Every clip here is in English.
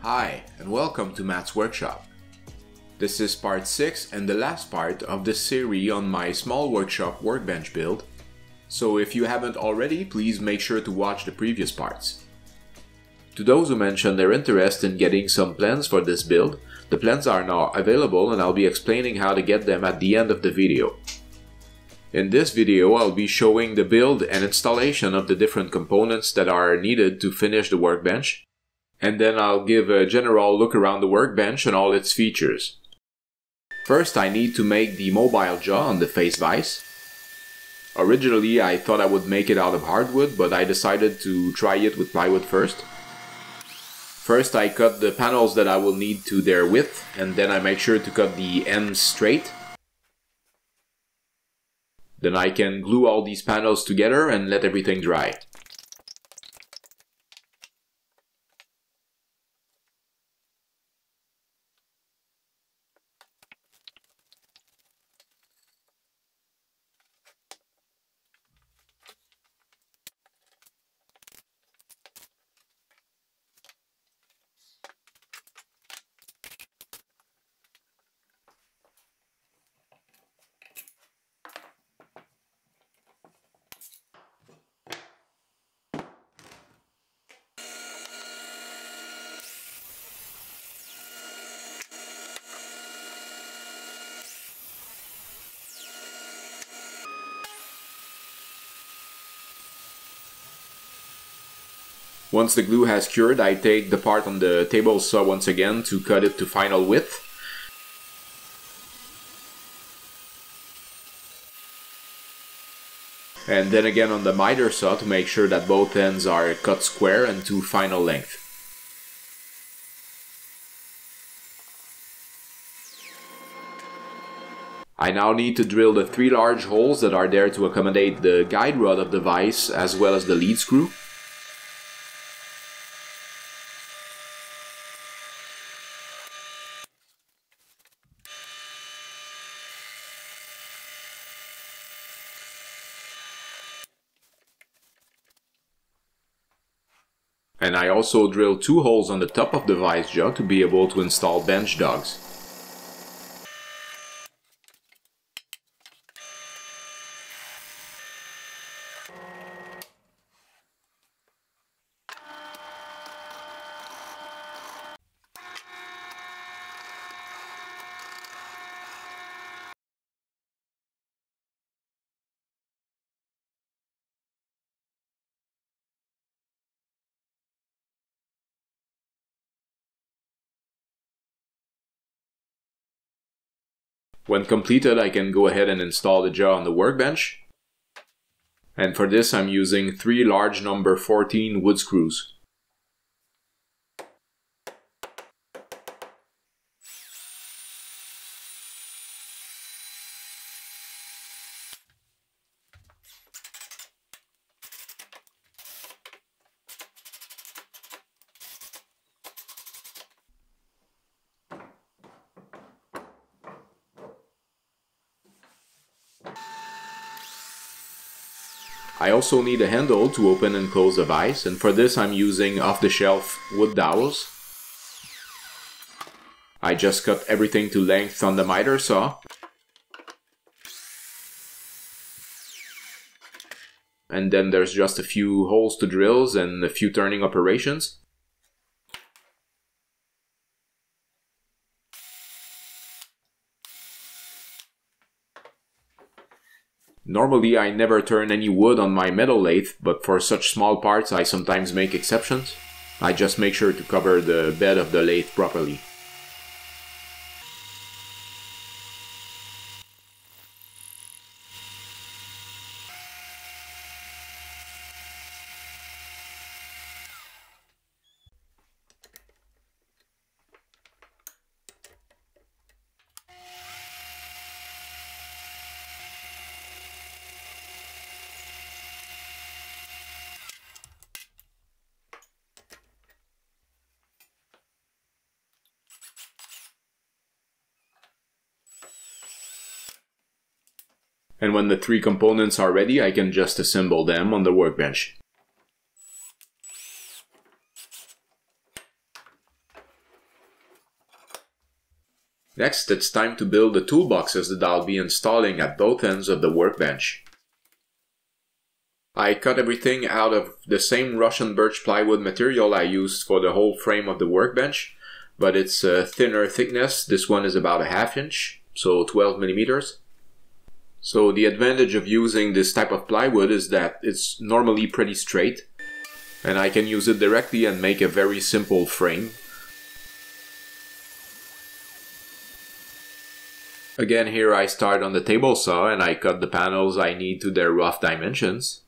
Hi, and welcome to Matt's Workshop. This is part 6 and the last part of the series on my small workshop workbench build, so if you haven't already, please make sure to watch the previous parts. To those who mentioned their interest in getting some plans for this build, the plans are now available and I'll be explaining how to get them at the end of the video. In this video, I'll be showing the build and installation of the different components that are needed to finish the workbench, and then I'll give a general look around the workbench and all its features. First, I need to make the mobile jaw on the face vise. Originally, I thought I would make it out of hardwood, but I decided to try it with plywood first. First, I cut the panels that I will need to their width, and then I make sure to cut the ends straight. Then I can glue all these panels together and let everything dry. Once the glue has cured, I take the part on the table saw once again to cut it to final width. And then again on the miter saw to make sure that both ends are cut square and to final length. I now need to drill the 3 large holes that are there to accommodate the guide rod of the vise as well as the lead screw. And I also drill 2 holes on the top of the vise jaw to be able to install bench dogs. When completed, I can go ahead and install the jaw on the workbench. And for this, I'm using 3 large number 14 wood screws. I also need a handle to open and close the vise, and for this I'm using off-the-shelf wood dowels. I just cut everything to length on the miter saw. And then there's just a few holes to drills and a few turning operations. Normally I never turn any wood on my metal lathe, but for such small parts I sometimes make exceptions. I just make sure to cover the bed of the lathe properly. And when the 3 components are ready, I can just assemble them on the workbench. Next, it's time to build the toolboxes that I'll be installing at both ends of the workbench. I cut everything out of the same Russian birch plywood material I used for the whole frame of the workbench, but it's a thinner thickness. This one is about a ½ inch, so 12 millimeters. So the advantage of using this type of plywood is that it's normally pretty straight, and I can use it directly and make a very simple frame. Again, here I start on the table saw and I cut the panels I need to their rough dimensions.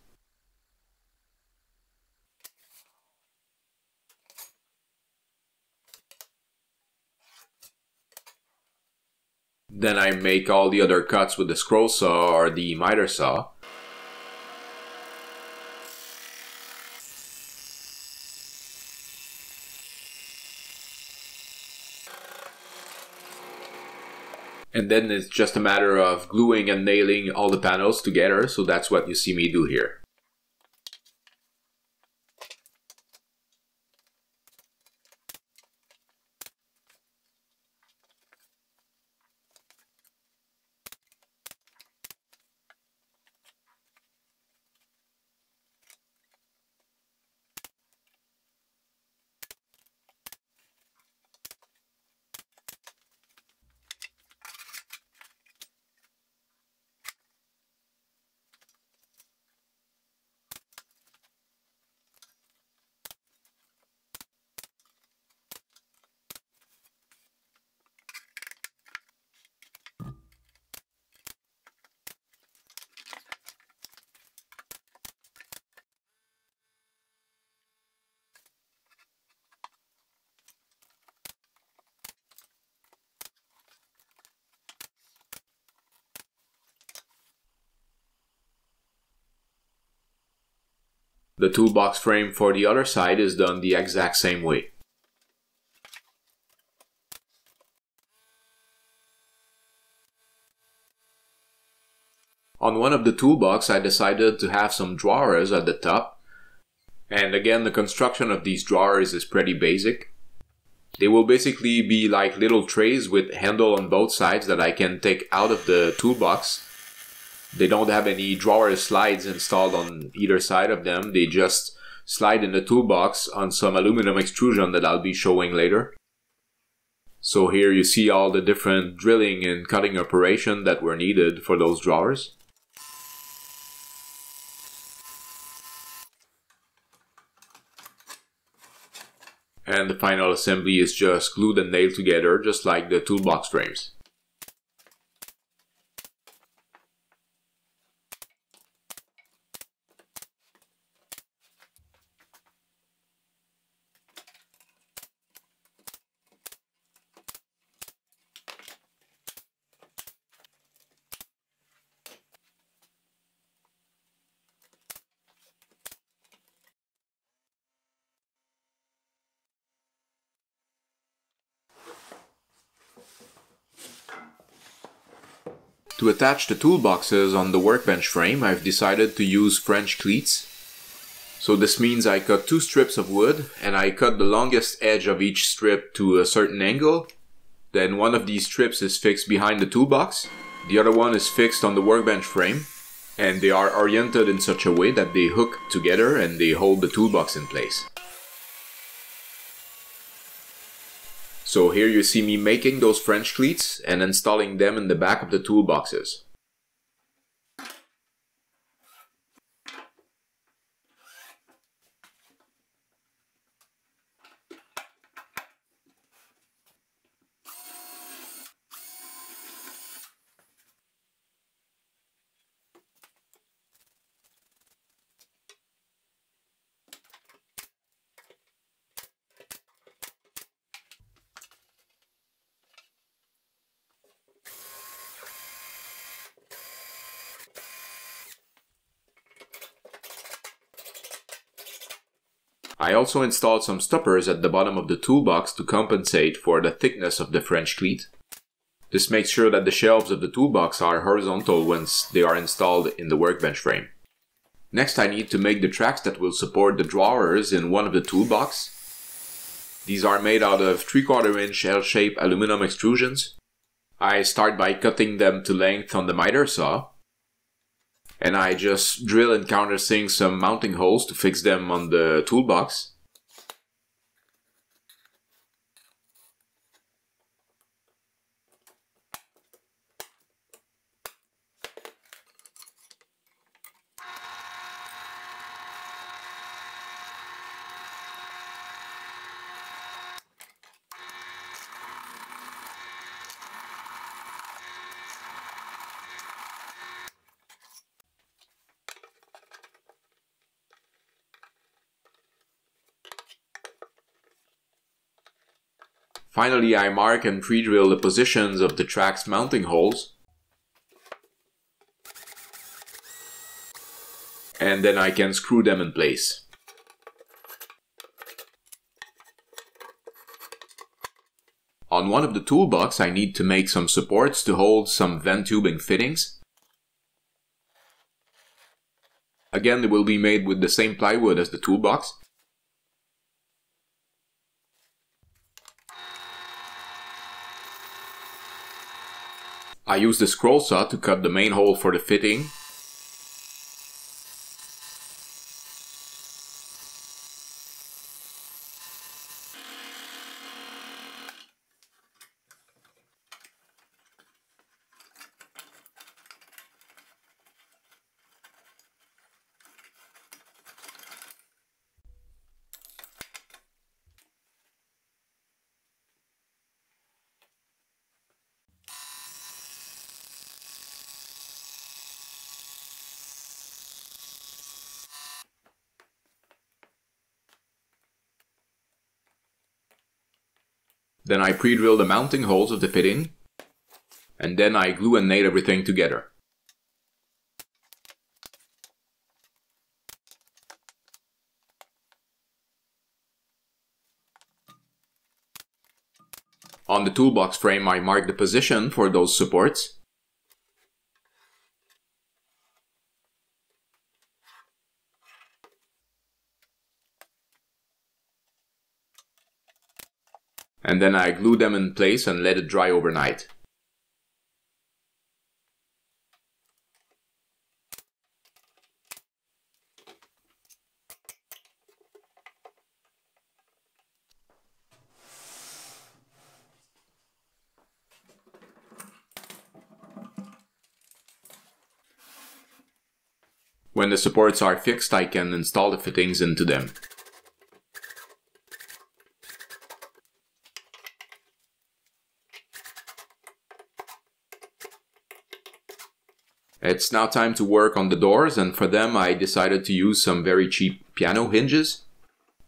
Then I make all the other cuts with the scroll saw or the miter saw. And then it's just a matter of gluing and nailing all the panels together, so that's what you see me do here. The toolbox frame for the other side is done the exact same way. On one of the toolbox I decided to have some drawers at the top, and again the construction of these drawers is pretty basic. They will basically be like little trays with handle on both sides that I can take out of the toolbox. They don't have any drawer slides installed on either side of them. They just slide in the toolbox on some aluminum extrusion that I'll be showing later. So here you see all the different drilling and cutting operation that were needed for those drawers. And the final assembly is just glued and nailed together, just like the toolbox frames. To attach the toolboxes on the workbench frame, I've decided to use French cleats. So this means I cut 2 strips of wood, and I cut the longest edge of each strip to a certain angle. Then one of these strips is fixed behind the toolbox, the other one is fixed on the workbench frame, and they are oriented in such a way that they hook together and they hold the toolbox in place. So here you see me making those French cleats and installing them in the back of the toolboxes. I also installed some stoppers at the bottom of the toolbox to compensate for the thickness of the French cleat. This makes sure that the shelves of the toolbox are horizontal once they are installed in the workbench frame. Next, I need to make the tracks that will support the drawers in one of the toolbox. These are made out of 3/4 inch L-shaped aluminum extrusions. I start by cutting them to length on the miter saw, and I just drill and countersink some mounting holes to fix them on the toolbox. Finally, I mark and pre-drill the positions of the track's mounting holes. And then I can screw them in place. On one of the toolbox, I need to make some supports to hold some vent tubing fittings. Again, they will be made with the same plywood as the toolbox. I use the scroll saw to cut the main hole for the fitting. Then I pre-drill the mounting holes of the fitting, and then I glue and nail everything together. On the toolbox frame, I mark the position for those supports. And then I glue them in place and let it dry overnight. When the supports are fixed, I can install the fittings into them. It's now time to work on the doors, and for them I decided to use some very cheap piano hinges.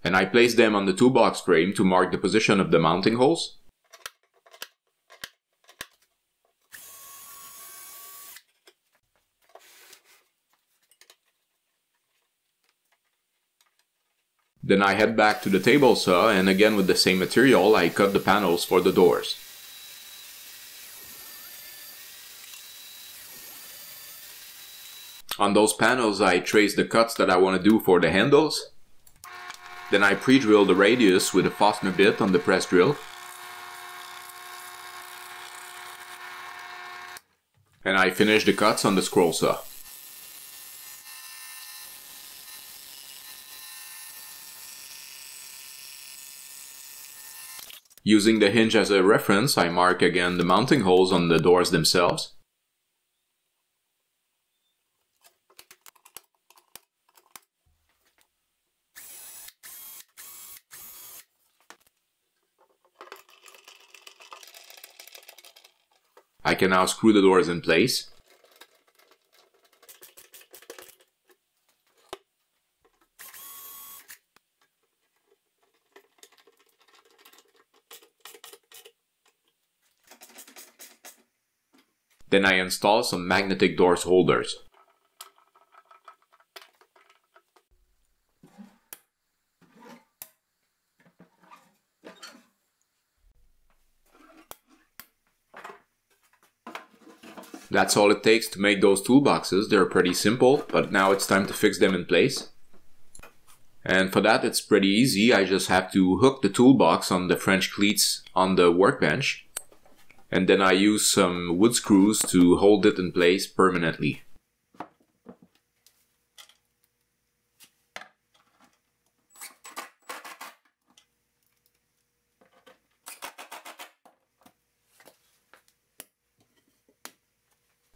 And I placed them on the toolbox frame to mark the position of the mounting holes. Then I head back to the table saw, and again with the same material I cut the panels for the doors. On those panels I trace the cuts that I want to do for the handles. Then I pre-drill the radius with a Fastener bit on the press drill. And I finish the cuts on the scroll saw. Using the hinge as a reference, I mark again the mounting holes on the doors themselves. I can now screw the doors in place. Then I install some magnetic doors holders. That's all it takes to make those toolboxes. They're pretty simple, but now it's time to fix them in place. And for that it's pretty easy. I just have to hook the toolbox on the French cleats on the workbench. and then I use some wood screws to hold it in place permanently.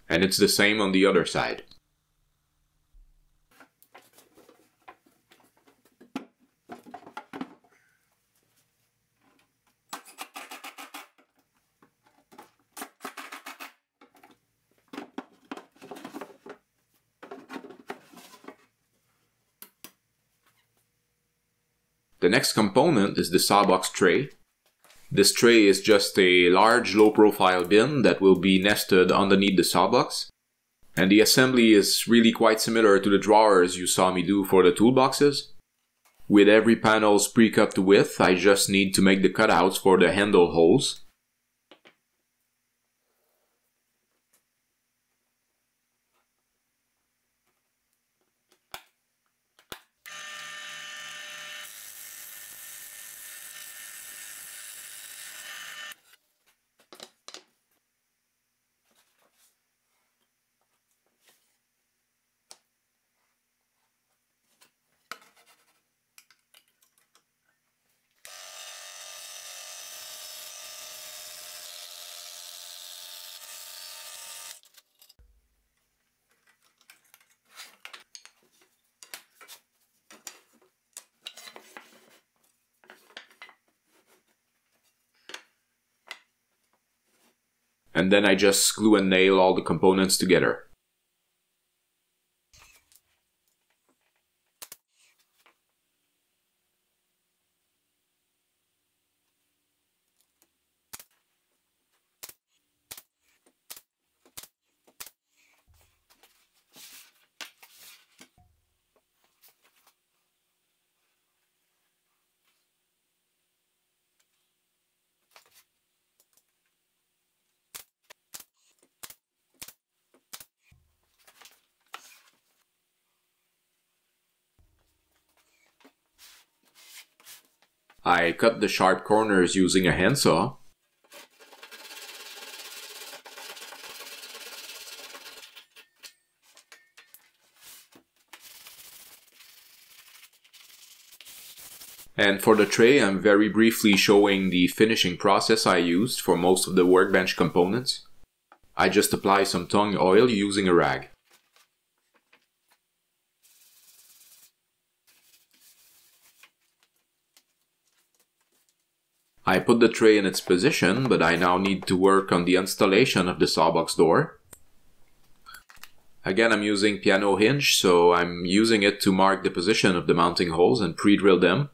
And it's the same on the other side. The next component is the sawbox tray. This tray is just a large low-profile bin that will be nested underneath the sawbox. And the assembly is really quite similar to the drawers you saw me do for the toolboxes. With every panel pre-cut to width, I just need to make the cutouts for the handle holes. And then I just glue and nail all the components together. I cut the sharp corners using a handsaw. And for the tray, I'm very briefly showing the finishing process I used for most of the workbench components. I just apply some tongue oil using a rag. I put the tray in its position, but I now need to work on the installation of the sawbox door. Again, I'm using piano hinge, so I'm using it to mark the position of the mounting holes and pre-drill them.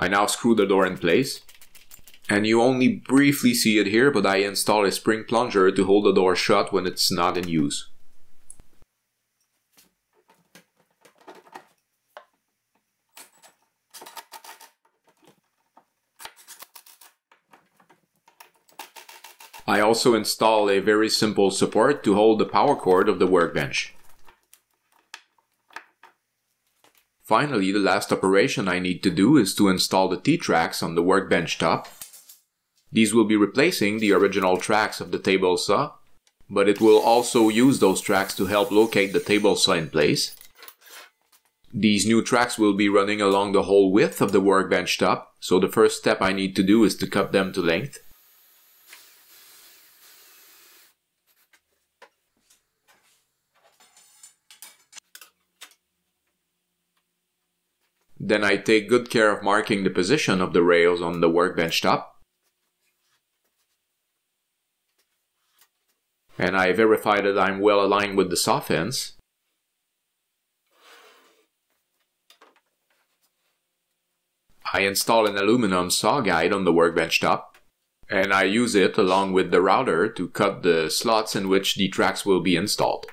I now screw the door in place. And you only briefly see it here, but I install a spring plunger to hold the door shut when it's not in use. I also install a very simple support to hold the power cord of the workbench. Finally, the last operation I need to do is to install the T-tracks on the workbench top. These will be replacing the original tracks of the table saw, but it will also use those tracks to help locate the table saw in place. These new tracks will be running along the whole width of the workbench top, so the first step I need to do is to cut them to length. Then I take good care of marking the position of the rails on the workbench top. And I verify that I'm well aligned with the saw fence. I install an aluminum saw guide on the workbench top, and I use it along with the router to cut the slots in which the tracks will be installed.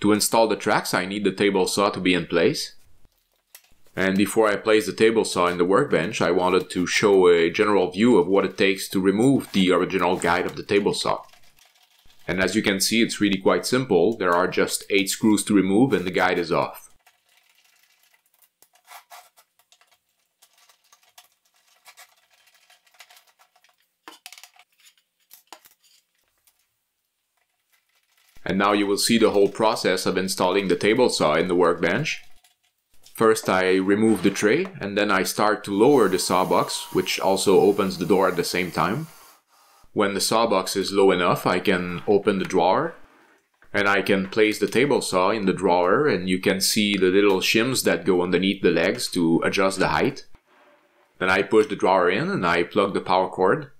To install the tracks, I need the table saw to be in place. And before I place the table saw in the workbench, I wanted to show a general view of what it takes to remove the original guide of the table saw. And as you can see, it's really quite simple. There are just 8 screws to remove and the guide is off. And now you will see the whole process of installing the table saw in the workbench. First I remove the tray, and then I start to lower the saw box, which also opens the door at the same time. When the saw box is low enough, I can open the drawer, and I can place the table saw in the drawer, and you can see the little shims that go underneath the legs to adjust the height. Then I push the drawer in and I plug the power cord.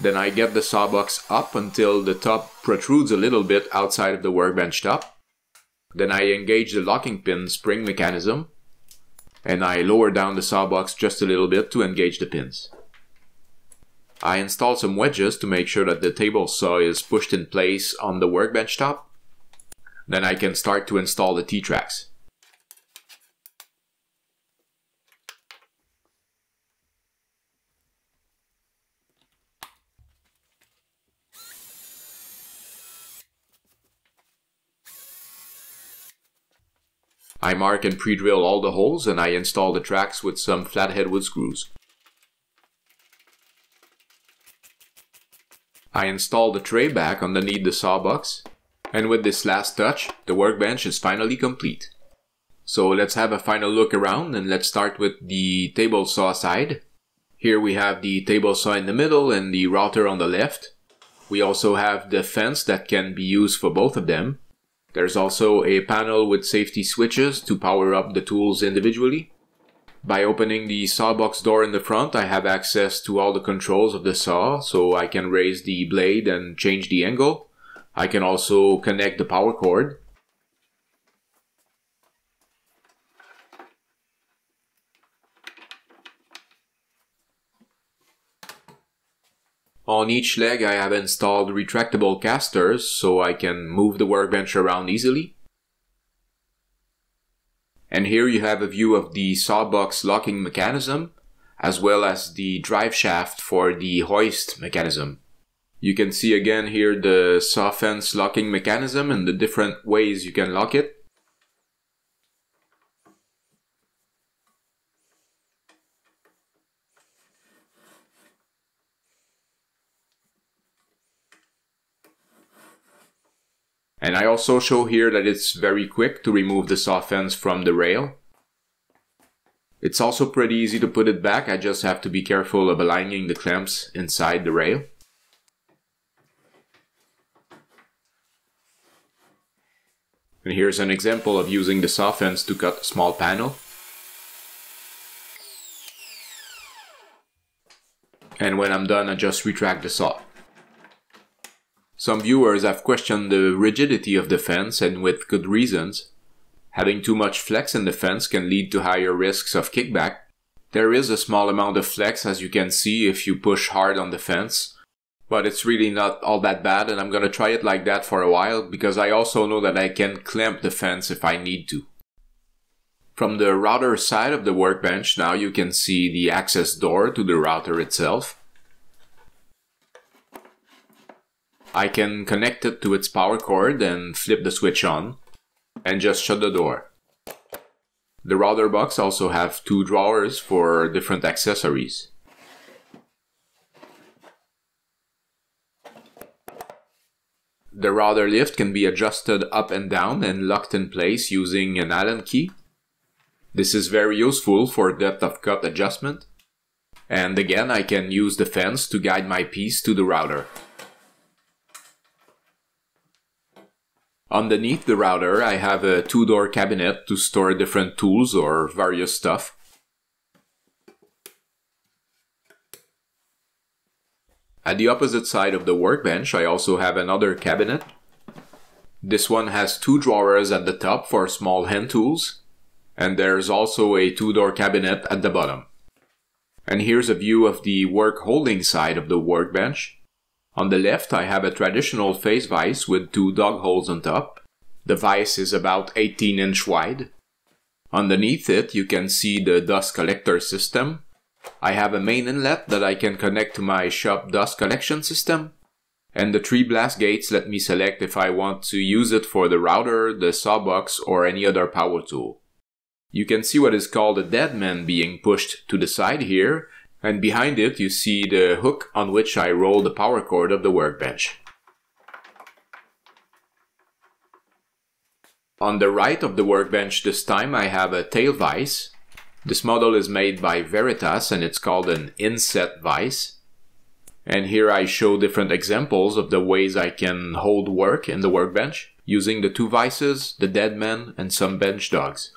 Then I get the sawbox up until the top protrudes a little bit outside of the workbench top. Then I engage the locking pin spring mechanism, and I lower down the sawbox just a little bit to engage the pins. I install some wedges to make sure that the table saw is pushed in place on the workbench top. Then I can start to install the T-tracks. I mark and pre-drill all the holes and I install the tracks with some flathead wood screws. I install the tray back underneath the sawbox, and with this last touch, the workbench is finally complete. So let's have a final look around and let's start with the table saw side. Here we have the table saw in the middle and the router on the left. We also have the fence that can be used for both of them. There's also a panel with safety switches to power up the tools individually. By opening the sawbox door in the front, I have access to all the controls of the saw, so I can raise the blade and change the angle. I can also connect the power cord. On each leg I have installed retractable casters so I can move the workbench around easily. And here you have a view of the sawbox locking mechanism, as well as the drive shaft for the hoist mechanism. You can see again here the saw fence locking mechanism and the different ways you can lock it. And I also show here that it's very quick to remove the saw fence from the rail. It's also pretty easy to put it back, I just have to be careful of aligning the clamps inside the rail. And here's an example of using the saw fence to cut a small panel. And when I'm done, I just retract the saw. Some viewers have questioned the rigidity of the fence, and with good reasons. Having too much flex in the fence can lead to higher risks of kickback. There is a small amount of flex, as you can see, if you push hard on the fence. But it's really not all that bad, and I'm gonna try it like that for a while, because I also know that I can clamp the fence if I need to. From the router side of the workbench, now you can see the access door to the router itself. I can connect it to its power cord and flip the switch on, and just shut the door. The router box also have 2 drawers for different accessories. The router lift can be adjusted up and down and locked in place using an Allen key. This is very useful for depth of cut adjustment. And again, I can use the fence to guide my piece to the router. Underneath the router, I have a 2-door cabinet to store different tools or various stuff. At the opposite side of the workbench, I also have another cabinet. This one has 2 drawers at the top for small hand tools, and there's also a 2-door cabinet at the bottom. And here's a view of the work holding side of the workbench. On the left, I have a traditional face vise with 2 dog holes on top. The vise is about 18 inch wide. Underneath it, you can see the dust collector system. I have a main inlet that I can connect to my shop dust collection system. And the 3 blast gates let me select if I want to use it for the router, the sawbox, or any other power tool. You can see what is called a dead man being pushed to the side here. And behind it, you see the hook on which I roll the power cord of the workbench. On the right of the workbench this time, I have a tail vise. This model is made by Veritas and it's called an inset vise. And here I show different examples of the ways I can hold work in the workbench, using the 2 vices, the dead man, and some bench dogs.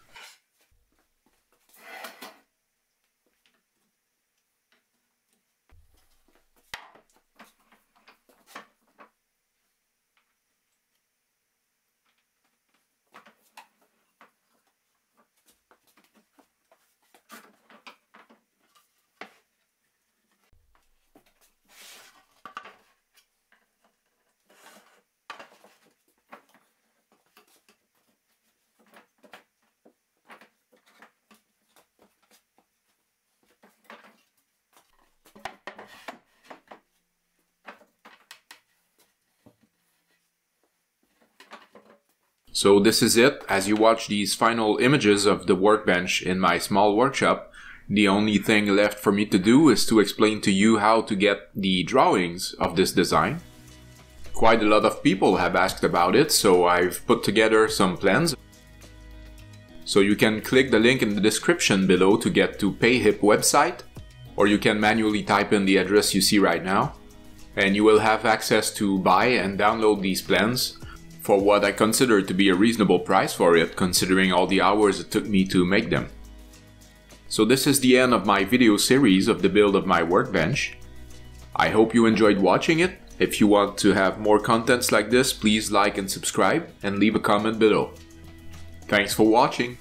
So this is it. As you watch these final images of the workbench in my small workshop, the only thing left for me to do is to explain to you how to get the drawings of this design. Quite a lot of people have asked about it, so I've put together some plans. So you can click the link in the description below to get to PayHip website, or you can manually type in the address you see right now, and you will have access to buy and download these plans for what I consider to be a reasonable price for it, considering all the hours it took me to make them. So this is the end of my video series of the build of my workbench. I hope you enjoyed watching it. If you want to have more contents like this, please like and subscribe and leave a comment below. Thanks for watching.